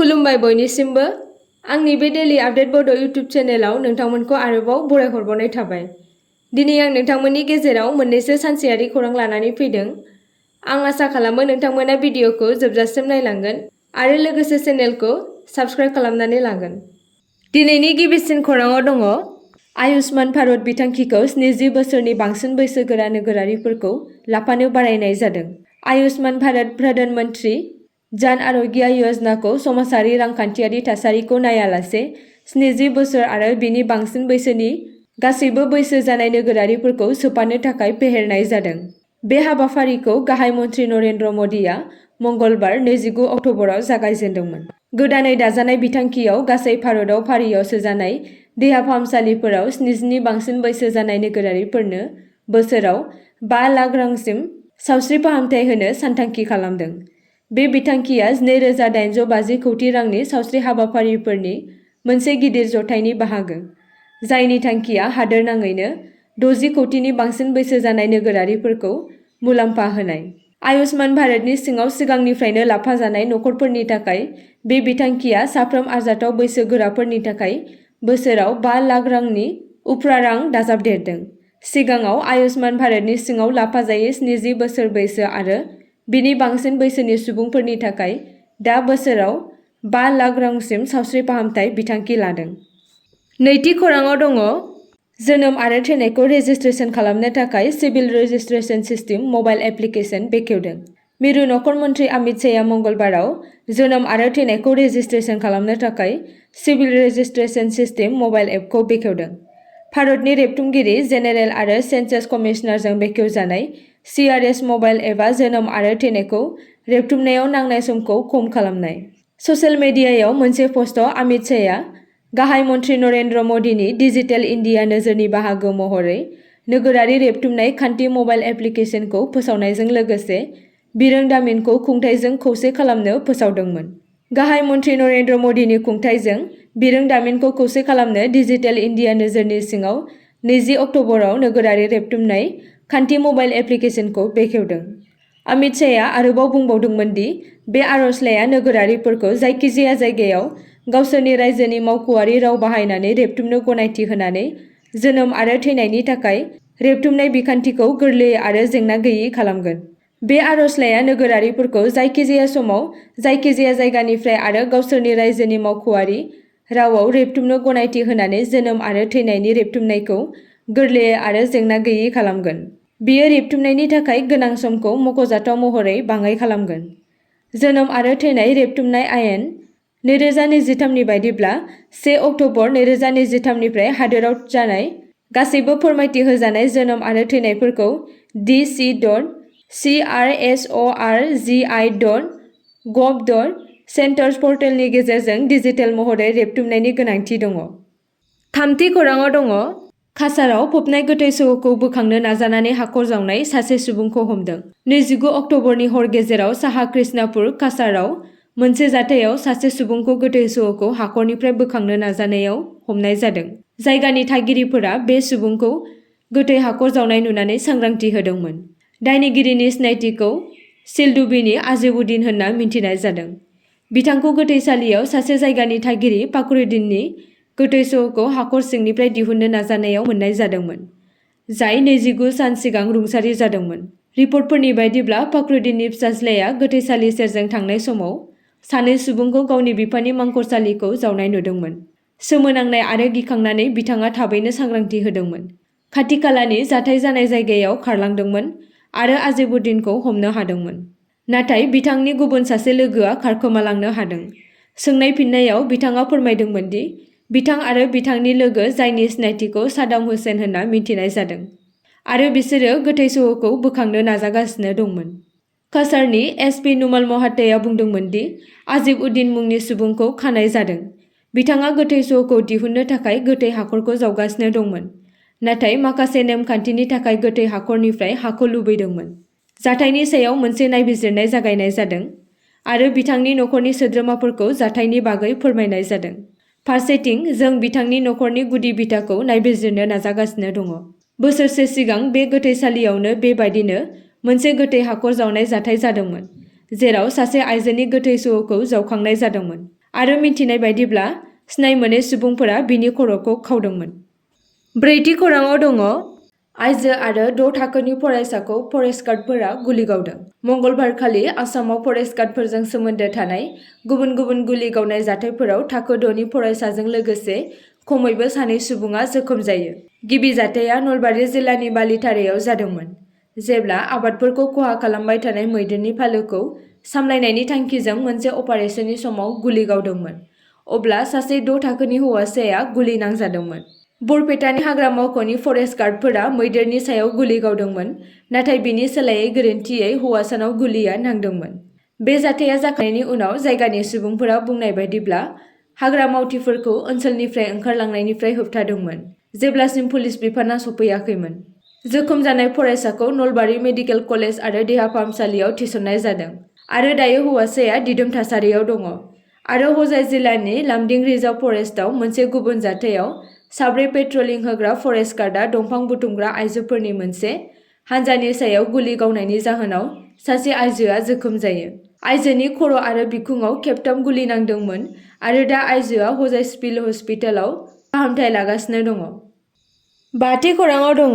खुलुमबाय बयनिसिमबो आंनि बे डेली आपडेट बड' इउट्युब चेनेलाव नोंथांमोनखौ आरोबाव बरायहरबावनाय थाबाय। दिनै आं नोंथांमोननि गेजेराव मोननैसो सानसेयारि खौरां लानानै फैदों। आं आसा खालामो नोंथांमोना भिडिअखौ जोबजासिम नायलांगोन आरो लोगोसे चेनेलखौ साबस्क्राइब खालामनानै लागोन। दिनैनि गिबिसिन खौराङाव दङ आयुष्मान भारत बिथांखिखौ 70 बोसोरनि बांसिन बैसोगोरा नोगोरारिफोरखौ लाफानो बारायनाय जादों। आयुष्मान भारत प्रधान मंत्री जन आरोग्य योजनाखौ समाजारि रांखान्थियारि थासारिखौ नायालासे 70 बोसोर आरो बिनि बांसिन बैसोनि गासैबो बैसो जानाय नोगोरारिफोरखौ सोफानो थाखाय फेहेरनाय जादों। बे हाबाफारिखौ गाहाय मन्थ्रि नरेन्द्र मदिआ मंगलबार 29 अक्ट'बराव जागायजेनदोंमोन। गोदानै दाजानाय बिथांखियाव गासै भारतआव फारियाव सोजानाय देहा फाहामसालिफोराव 70 नि बांसिन बैसो जानाय नोगोरारिफोरनो बोसोराव 5 लाख रांसिम सावस्रि फाहामथाय होनो सानथांखि खालामदों। बे बिथांखिया 2,850 कौटि रांनि सावस्रि हाबाफारिफोरनि मोनसे गिदिर जथायनि बाहागो, जायनि थांखिया हादोरनाङैनो 60 कौटिनि बांसिन बैसो जानाय नोगोरारिफोरखौ मुलाम्फा होनाय। आयुष्मान भारतनि सिङाव सिगांनिफ्रायनो लाफाजानाय नखरफोरनि थाखाय बे बिथांखिया साफ्रोम आरजाथाव बैसोगोराफोरनि थाखाय बोसोराव 5 लाख रांनि उफ्रा रां दाजाबदेरदों। सिगाङाव आयुष्मान भारतनि सिङाव लाफाजायै 70 बोसोर बैसो आरो बिनि बांसिन बैसोनि सुबुंफोरनि थाखाय दा बोसोराव 5 लाख रांसिम सावस्रि फाहामथाय बिथांखि लादों। नैथि खौराङाव दङ जोनोम आरो थैनायखौ रेजिस्ट्रेशन खालामनो थाखाय civil registration system mobile application बेखेवदों। मिरु नखर मन्थ्रि अमित शाहआ मंगलबाराव जोनोम आरो थैनायखौ रेजिस्ट्रेशन खालामनो थाखाय सिभिल रेजिस्ट्रेशन सिस्टेम मबाइल एपखौ बेखेवदों। भारतनि रेबथुमगिरि जेनेरेल आरो सेन्सास कमिशनारजों बेखेवजानाय CRS मबाइल एपआ जोनोम आरो थैनायखौ रेबथुमनायाव नांनाय समखौ खम खालामनाय। ससियेल मिडियायाव मोनसे पस्टआव अमित शाहआ गाहाय मन्थ्रि नरेन्द्र मदिनि डिजिटेल इन्डिया नोजोरनि बाहागो महरै नोगोरारि रेबथुमनाय खान्थि मबाइल एप्लिकेशनखौ फोसावनायजों लोगोसे बिरोंदामिनखौ खुंथायजों खौसे खालामनो फोसावदोंमोन। गाहाय मन्थ्रि नरेन्द्र मदिनि खुंथायजों बिरोंदामिनखौ खौसे खालामनो डिजिटेल इन्डिया नोजोरनि सिङाव 20 अक्ट'बराव नोगोरारि रेबथुमनाय खान्थि मबाइल एप्लिकेशनखौ बेखेवदों। अमित शाहआ आरोबाव बुंबावदोंमोन दि बे आर'जलाइया नोगोरारिफोरखौ जायखिजाया जायगायाव गावसोरनि रायजोनि मावख'आरि राव बाहायनानै रेबथुमनो गनायथि होनानै जोनोम आरो थैनायनि थाखाय रेबथुमनाय बिखान्थिखौ गोरलै आरो जेंना गैयै खालामगोन। बे आर'जलाइया नोगोरारिफोरखौ जायखिजाया समाव जायखिजाया जायगानिफ्राय आरो गावसोरनि रायजोनि मावख'आरि रावाव रेबथुमनो गनायथि होनानै जोनोम आरो थैनायनि रेबथुमनायखौ गोरलै आरो जेंना गैयै खालामगोन। बेयो रेबथुमनायनि थाखाय गोनां समखौ मख'जाथाव महरै बाङाइ खालामगोन। जोनोम आरो थैनाय रेबथुमनाय आयेन 2023 नि बायदिब्ला 1 अक्ट'बर 2023 निफ्राय हादोराव जानाय गासैबो फोरमायथि होजानाय जोनोम आरो थैनायफोरखौ dc.crsorgi.gov.centers पर्टेलनि गेजेरजों डिजिटेल महरै रेबथुमनायनि गोनांथि दङ। थामथि खौराङाव दङ काछाराव फबनाय गोथै सह'खौ बोखांनो नाजानानै हाखर जावनाय सासे सुबुंखौ हमदों। 29 अक्ट'बरनि हर गेजेराव साहा कृष्णापुर काछाराव मोनसे जाथायाव सासे सुबुंखौ गोथै सह'खौ हाखरनिफ्राय बोखांनो नाजानायाव हमनाय जादों। जायगानि थागिरिफोरा बे सुबुंखौ गोथै हाखर जावनाय नुनानै सांग्रांथि होदोंमोन। दायनिगिरिनि सिनायथिखौ सिलडुबिनि आजिबुद्दिन होनना मिन्थिनाय जादों। बिथांखौ गोथैसालियाव सासे जायगानि थागिरि फाखरुद्दिननि गोथै सह'खौ हाखर सिंनिफ्राय दिहुननो नाजानायाव मोननाय जादोंमोन, जाय 29 सान सिगां रुंसारि जादोंमोन। रिपर्टफोरनि बायदिब्ला फाखरुद्दिननि फिसाज्लाया गोथैसालि सेरजों थांनाय समाव सानै सुबुंखौ गावनि बिफानि मांखरसालिखौ जावनाय नुदोंमोन। सोमोनांनाय आरो गिखांनानै बिथाङा थाबैनो सांग्रांथि होदोंमोन, खाथि-खालानि जाथाय जानाय जायगायाव खारलांदोंमोन आरो आजिबुद्दिनखौ हमनो हादोंमोन। नाथाय बिथांनि गुबुन सासे लोगोआ खारखोमालांनो हादों। सोंनाय फिननायाव बिथाङा फोरमायदोंमोन दि बिथां आरो बिथांनि लोगो, जायनि सिनायथिखौ सादाम हुसैन होनना मिन्थिनाय जादों, आरो बिसोरो गोथै सह'खौ बोखांनो नाजागासिनो दंमोन। काछारनि SP नुमाल महातेआ बुंदोंमोन दि आजिबुद्दिन मुंनि सुबुंखौ खानाय जादों। बिथाङा गोथै सह'खौ दिहुननो थाखाय गोथै हाखरखौ जावगासिनो दंमोन, नाथाय माखासे नेमखान्थिनि थाखाय गोथै हाखरनिफ्राय हाखौ लुबैदोंमोन। जाथायनि सायाव मोनसे नायबिजिरनाय जागायनाय जादों आरो बिथांनि नखरनि सोद्रोमाफोरखौ जाथायनि बागै फोरमायनाय जादों। फारसेथिं, जों बिथांनि नखरनि गुदि बिथाखौ नायबिजिरनो नाजागासिनो दङ। बोसोरसे सिगां बे गोथैसालियावनो बेबायदिनो मोनसे गोथै हाखर जावनाय जाथाय जादोंमोन, जेराव सासे आइजोनि गोथै सह'खौ जावखांनाय जादोंमोन। आरो मिन्थिनाय बायदिब्ला सिनाय मोनै सुबुंफोरा बिनि खर'खौ खावदोंमोन। ब्रैथि खौराङाव दङ आइजो आरो 6 थाखोनि फरायसाखौ फरेस्ट गार्डफोरा गुलि गावदों। मंगलबारखालि आसामाव फरेस्ट गार्डफोरजों सोमोन्दो थानाय गुबुन गुबुन गुलि गावनाय जाथायफोराव थाखो 6नि फरायसाजों लोगोसे खमैबो 2 सुबुङा जोखोम जायो। गिबि जाथाया नलबारि जिल्लानि बालिथारायाव जादोंमोन, जेब्ला आबादफोरखौ खहा खालामबाय थानाय मैदेरनि फालोखौ सामलायनायनि थांखिजों मोनसे अपारेशननि समाव गुलि गावदोंमोन। अब्ला सासे 6 थाखोनि हौवासाया गुलि नांजादोंमोन। बरपेटानि हाग्रा मावख'नि फरेस्ट गार्डफोरा मैदेरनि सायाव गुलि गावदोंमोन, नाथाय बिनि सोलायै गोरोन्थियै हौवासानाव गुलिया नांदोंमोन। बे जाथाया जाखांनायनि उनाव जायगानि सुबुंफोरा बुंनाय बायदिब्ला हाग्रा मावथिफोरखौ ओनसोलनिफ्राय ओंखारलांनायनिफ्राय होबथादोंमोन, जेब्लासिम पुलिस बिफानआ सफैयाखैमोन। जोखोम जानाय फरायसाखौ नलबारि मेडिकेल कलेज आरो देहा फाहामसालियाव थिसननाय जादों आरो दायो हौवासाया दिदोम थासारियाव दङ। आरो हजाय जिल्लानि लामदिं रिजार्भ फरेस्टआव मोनसे गुबुन जाथायाव 4 पेट्रलिं होग्रा फरेस्ट गार्डआ दंफां बुथुमग्रा आइजोफोरनि मोनसे हानजानि सायाव गुलि गावनायनि जाहोनाव सासे आइजोआ जोखोम जायो। आइजोनि खर' आरो बिखुङाव खेबथाम गुलि नांदोंमोन आरो दा आइजोआ हजाय सिभिल हस्पिटालाव फाहामथाय लागासिनो दङ। बाथि खौराङाव दङ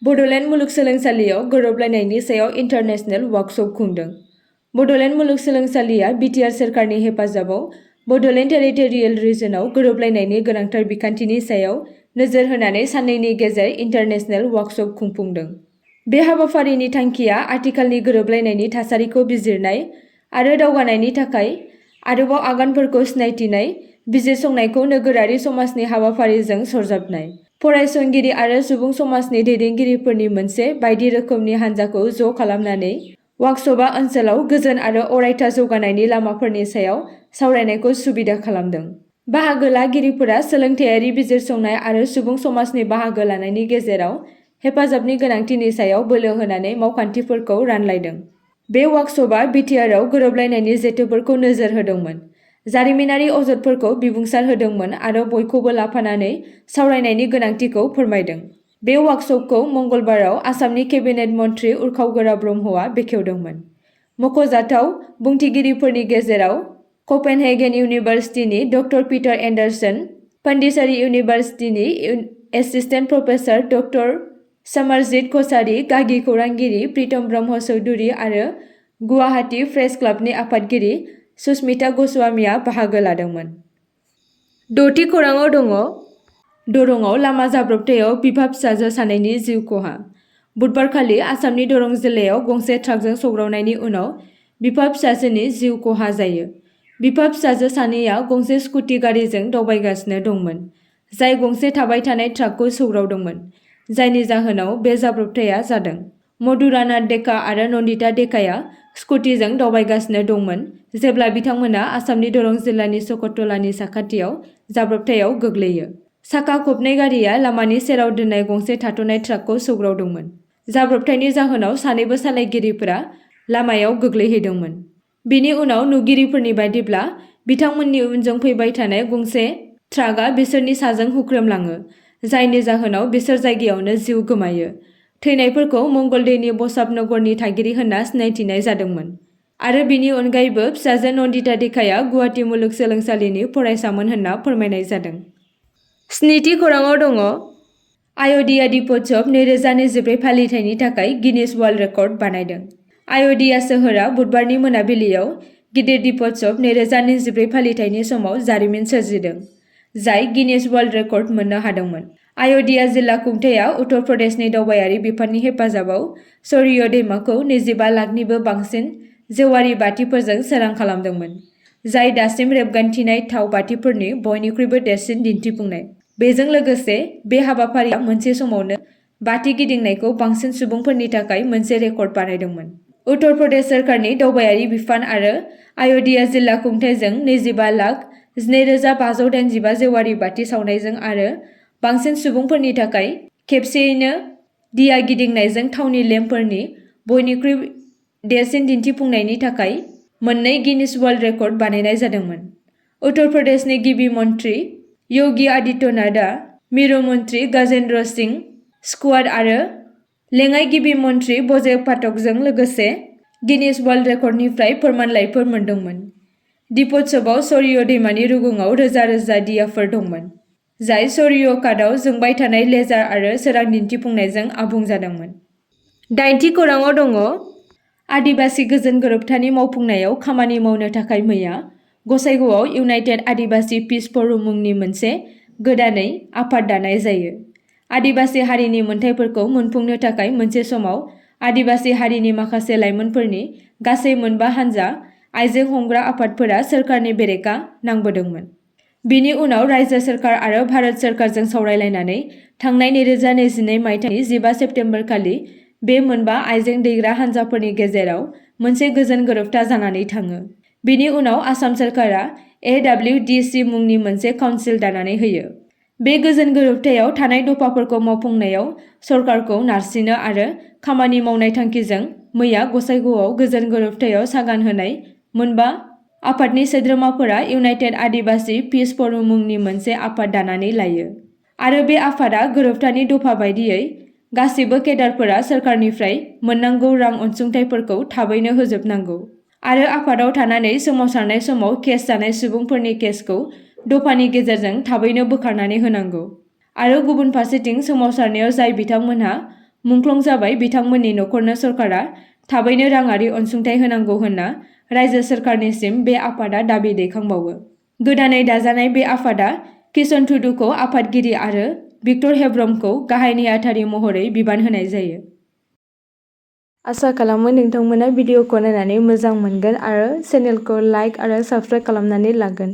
बड'लेण्ड मुलुगसोलोंसालियाव गोरोबलायनायनि सायाव इन्टारनेशनेल वर्कशप खुंदों। बड'लेण्ड मुलुगसोलोंसालिया बिटिआर सोरखारनि हेफाजाबाव बड'लेण्ड टेरिटरियेल रिजनाव गोरोबलायनायनि गोनांथार बिखान्थिनि सायाव नोजोर होनानै साननैनि गेजेर इन्टारनेशनेल वर्कशप खुंफुंदों। बे हाबाफारिनि थांखिया आथिखालनि गोरोबलायनायनि थासारिखौ बिजिरनाय आरो दावगानायनि थाखाय आरोबाव आगानफोरखौ सिनायथिनाय, बिजिरसंनायखौ नोगोरारि समाजनि हाबाफारिजों सरजाबनाय। फरायसंगिरि आरो सुबुं समाजनि दैदेनगिरिफोरनि मोनसे बायदि रोखोमनि हानजाखौ ज' खालामनानै वर्कशपआ ओनसोलाव गोजोन आरो अरायथा जौगानायनि लामाफोरनि सायाव सावरायनायखौ सुबिदा खालामदों। बाहागो लागिरिफोरा सोलोंथायारि बिजिरसंनाय आरो सुबुं समाजनि बाहागो लानायनि गेजेराव हेफाजाबनि गोनांथिनि सायाव बोलो होनानै मावखान्थिफोरखौ रानलायदों। बे वर्कशपआ बिटिआरआव गोरोबलायनायनि जेथोफोरखौ नोजोर होदोंमोन, जारिमिनारि अजदफोरखौ बिबुंसार होदोंमोन आरो बयखौबो लाफानानै सावरायनायनि गोनांथिखौ फोरमायदों। बे वर्कशपखौ मंगलबाराव आसामनि केबिनेट मन्थ्रि उर्खाव ब्रह्मआ बेखेवदोंमोन। मख'जाथाव बुंथिगिरिफोरनि गेजेराव क'पेनहेगेन इउनिभार्सिटिनि डक्टर पिटार एन्डारसन, पन्डिचेरी इउनिभार्सिटिनि assistant professor doctor Samarjit Kachari, गागि खौरांगिरि प्रीतम ब्रह्म चौधुरी आरो गुवाहाटी प्रेस क्लाबनि आफादगिरि सुस्मिता गस्वामीआ बाहागो लादोंमोन। द'थि खौराङाव दङ दरंआव लामा जाब्रबथायाव बिफा-फिसाजो सानैनि जिउ खहा। बुधबारखालि आसामनि दरं जिल्लायाव गंसे ट्राकजों सौग्रावनायनि उनाव बिफा-फिसाजोनि जिउ खहा जायो। बिफा-फिसाजो सानैया गंसे स्कुटि गारिजों दावबायगासिनो दंमोन, जाय गंसे थाबाय थानाय ट्राकखौ सौग्रावदोंमोन, जायनि जाहोनाव बे जाब्रबथाया जादों। मधुरानाथ डेका आरो नन्दिता डेकाया स्कुटिजों दावबायगासिनो दंमोन जेब्ला बिथांमोना आसामनि दरं जिल्लानि सकरतलानि साखाथियाव जाब्रबथायाव गोग्लैयो। साखा खबनै गारिया लामानि सेराव दोननाय गंसे थाथ'नाय ट्राकखौ सौग्रावदोंमोन। जाब्रबथायनि जाहोनाव सानैबो सालायगिरिफोरा लामायाव गोग्लैहैदोंमोन। बिनि उनाव नुगिरिफोरनि बायदिब्ला बिथांमोननि उनजों फैबाय थानाय गंसे ट्राकआ बिसोरनि साजों हुख्रेमलाङो, जायनि जाहोनाव बिसोर जायगायावनो जिउ गोमायो। थैनायफोरखौ मंगलदैनि बसाबनगरनि थागिरि होनना सिनायथिनाय जादोंमोन आरो बिनि अनगायैबो फिसाजो नन्दिता डेकाया गुवाहाटी मुलुगसोलोंसालिनि फरायसामोन होनना फोरमायनाय जादों। स्निथि खौराङाव दङ आय'ध्या दीपोत्सव 2024 फालिथायनि थाखाय गिनिज वर्ल्ड रेकर्ड बानायदों। आय'ध्या सोहोरा बुधबारनि मोनाबिलियाव गिदिर दीपोत्सव 2024 फालिथायनि समाव जारिमिन सोरजिदों, जाय गिनिज वर्ल्ड रेकर्ड मोननो हादोंमोन। आय'ध्या जिल्ला खुंथायआ उत्तर प्रदेशनि दावबायारि बिफाननि हेफाजाबाव सरयू दैमाखौ 25 लाखनिबो बांसिन जेवारि बाथिफोरजों सोरां खालामदोंमोन, जाय दासिम रेबगान्थिनाय थाव बाथिफोरनि बयनिख्रुइबो देरसिन दिन्थिफुंनाय। बेजों लोगोसे बे हाबाफारिया मोनसे समावनो बाथि गिदिंनायखौ बांसिन सुबुंफोरनि थाखाय मोनसे रेकर्ड बानायदोंमोन। उत्तर प्रदेश सोरखारनि दावबायारि बिफान आरो आय'ध्या जिल्ला खुंथायजों 25,12,585 जेवारि बाथि सावनायजों आरो बांसिन सुबुंफोरनि थाखाय खेबसेयैनो दिया गिदिंनायजों थावनि लेम्पफोरनि बयनिख्रुइ देरसिन दिन्थिफुंनायनि थाखाय मोननै गिनिज वर्ल्ड रेकर्ड बानायनाय जादोंमोन। उत्तर प्रदेशनि गिबि मन्थ्रि योगी आदित्यनाथआ मिरु मन्थ्रि गजेन्द्र सिंह शेखावत आरो लेङाइ गिबि मन्थ्रि बजय पाठकजों लोगोसे गिनिज वर्ल्ड रेकर्डनिफ्राय फोरमानलाइफोर मोनदोंमोन। दीपोत्सवआव सरिय दैमानि रुगुङाव रोजा रोजा दियाफोर दंमोन, जाय सरिय घाटआव जोंबाय थानाय लेजार आरो सोरां दिन्थिफुंनायजों आबुं जादोंमोन। 9थि खौराङाव दङ आदिबासि गोजोन गोरोबथानि मावफुंनायाव खामानि मावनो थाखाय मैया गसाइगावआव इउनाइटेड आदिबासि पिस फ'राम मुंनि मोनसे गोदानै आफाद दानाय जायो। आदिबासि हारिनि मोनथायफोरखौ मोनफुंनो थाखाय मोनसे समाव आदिबासि हारिनि माखासे लाइमोनफोरनि गासै मोनबा हानजा आइजें हमग्रा आफादफोरा सोरखारनि बेरेखा नांबोदोंमोन। बिनि उनाव रायजो सोरखार आरो भारत सोरखारजों सावरायलायनानै थांनाय 2022 मायथाइनि 15 सेप्तेम्बर खालि बे मोनबा आइजें दैग्रा हानजाफोरनि गेजेराव मोनसे गोजोन गोरोबथा जानानै थाङो। बिनि उनाव आसाम सोरखारा AWDC मुंनि मोनसे काउन्सिल दानानै होयो। बे गोजोन गोरोबथायाव थानाय दफाफोरखौ मावफुंनायाव सरकारखौ नारसिनो आरो खामानि मावनाय थांखिजों मैया गसाइगावआव गोजोन गोरोबथायाव सागान होनाय मोनबा आफादनि सोद्रोमाफोरा इउनाइटेड आदिबासि पिस फ'राम मुंनि मोनसे आफाद दानानै लायो आरो बे आफादा गोरोबथानि दफा बायदियै गासिबो केडारफोरा सोरखारनिफ्राय मोननांगौ रां अनसुंथाइफोरखौ थाबैनो होजोबनांगौ आरो आफादाव थानानै सोमावसारनाय समाव केस जानाय सुबुंफोरनि केसखौ दफानि गेजेरजों थाबैनो बोखारनानै होनांगौ आरो गुबुन फारसेथिं सोमावसारनायाव जाय बिथांमोनहा मुंख्लं जाबाय बिथांमोननि नखरनो सरकारा थाबैनो राङारि अनसुंथाइ होनांगौ होनना रायजो सोरखारनिसिम बे आफादा दाबि दैखांबावो। गोदानै दाजानाय बे आफादा किशन टुडुखौ आफादगिरि आरो भिक्टर हेब्रमखौ गाहाय नेहाथारि महरै बिबान होनाय जायो। आसा खालामो नोंथांमोना भिडिअखौ नायनानै मोजां मोनगोन आरो चेनेलखौ लाइक आरो साबस्क्राइब खालामनानै लागोन।